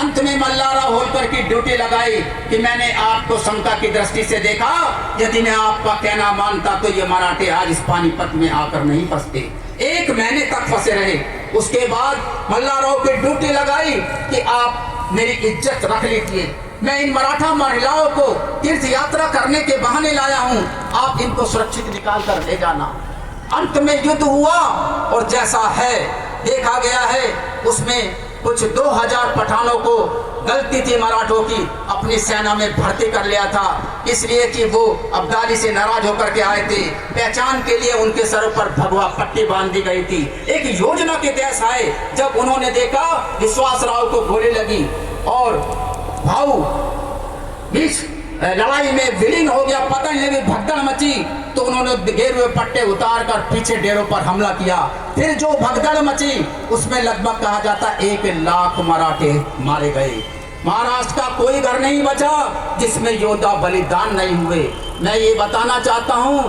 अंत में मल्हारराव होलकर की ड्यूटी लगाई कि मैंने आपको शंका की दृष्टि से देखा, यदि मैं आपका कहना मानता तो ये मराठे आज इस पानीपत में आकर नहीं फंसते। 1 महीने तक फंसे रहे। उसके बाद मल्हारराव की ड्यूटी लगाई कि आप मेरी इज्जत रख लीजिए, मैं इन मराठा महिलाओं को तीर्थ यात्रा करने के बहाने लाया हूं, आप इनको सुरक्षित निकाल कर ले जाना। अंत में युद्ध हुआ और जैसा है देखा गया है, उसमें कुछ 2000 पठानों को गलती थी मराठों की अपनी सेना में भर्ती कर लिया था, इसलिए कि वो अब्दाली से नाराज होकर के आए थे। पहचान के लिए उनके सरों पर भगवा पट्टी बांध दी गई थी। एक योजना के तहत आए, जब उन्होंने देखा विश्वासराव को गोली लगी और भाऊ बीच लड़ाई में विलीन हो गया, पता नहीं लगी, भगदड़ मची, तो उन्होंने गेरुए पट्टे उतार कर पीछे डेरों पर हमला किया। फिर जो भगदड़ मची उसमें लगभग कहा जाता 1 लाख मराठे मारे गए। महाराष्ट्र का कोई घर नहीं बचा जिसमें योद्धा बलिदान नहीं हुए। मैं ये बताना चाहता हूँ,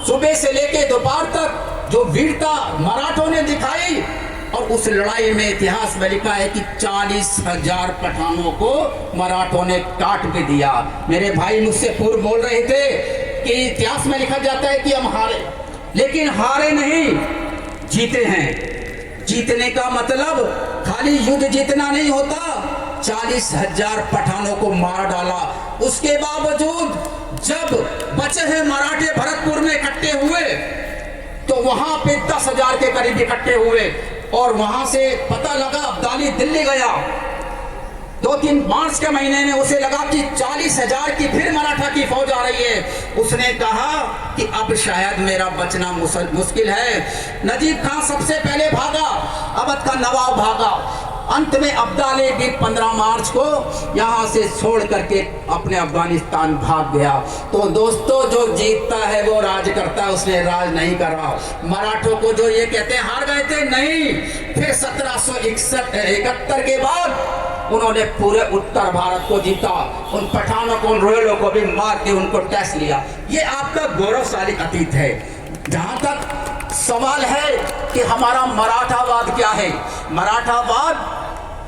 सुबह से लेकर दोपहर तक जो वीरता मराठों ने दिखाई, और उस लड़ाई में इतिहास में लिखा है कि 40,000 पठानों को मराठों ने काट भी दिया। मेरे भाई मुझसे पूर्व बोल रहे थे कि इतिहास में लिखा जाता है कि हम हारे, लेकिन हारे नहीं, जीते हैं। जीतने का मतलब खाली युद्ध जीतना नहीं होता। 40,000 पठानों को मार डाला। उसके बावजूद जब बचे हैं मराठे भरतपुर में इकट्ठे हुए, तो वहां पे 10,000 के करीब इकट्ठे हुए, और वहां से पता लगा अब्दाली दिल्ली गया। 2-3 मार्च के महीने में उसे लगा कि 40,000 की फिर मराठा की फौज आ रही है। उसने कहा कि अब शायद मेरा बचना मुश्किल है। नजीब खान सबसे पहले भागा, अवध का नवाब भागा। अंत में अब्दाली भी 15 मार्च को यहाँ से छोड़ करके अपने अफगानिस्तान भाग गया। तो दोस्तों, जो जीतता है वो राज करता है, उसने राज नहीं करा। मराठों को जो ये कहते हैं हार गए थे, नहीं, फिर 1771 के बाद उन्होंने पूरे उत्तर भारत को जीता। उन पठानों को, उन रोहिलों को भी मार के उनको टैक्स लिया। ये आपका गौरवशाली अतीत है। जहाँ तक सवाल है कि हमारा मराठावाद क्या है, मराठावाद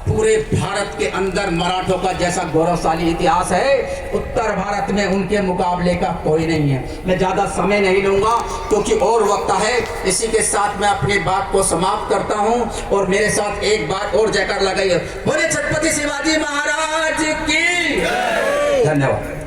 पूरे भारत के अंदर मराठों का जैसा गौरवशाली इतिहास है, उत्तर भारत में उनके मुकाबले का कोई नहीं है। मैं ज़्यादा समय नहीं लूँगा क्योंकि और वक्त है। इसी के साथ मैं अपनी बात को समाप्त करता हूँ, और मेरे साथ एक बात और जयकार लगाइए, बोले छत्रपति शिवाजी महाराज की। धन्यवाद।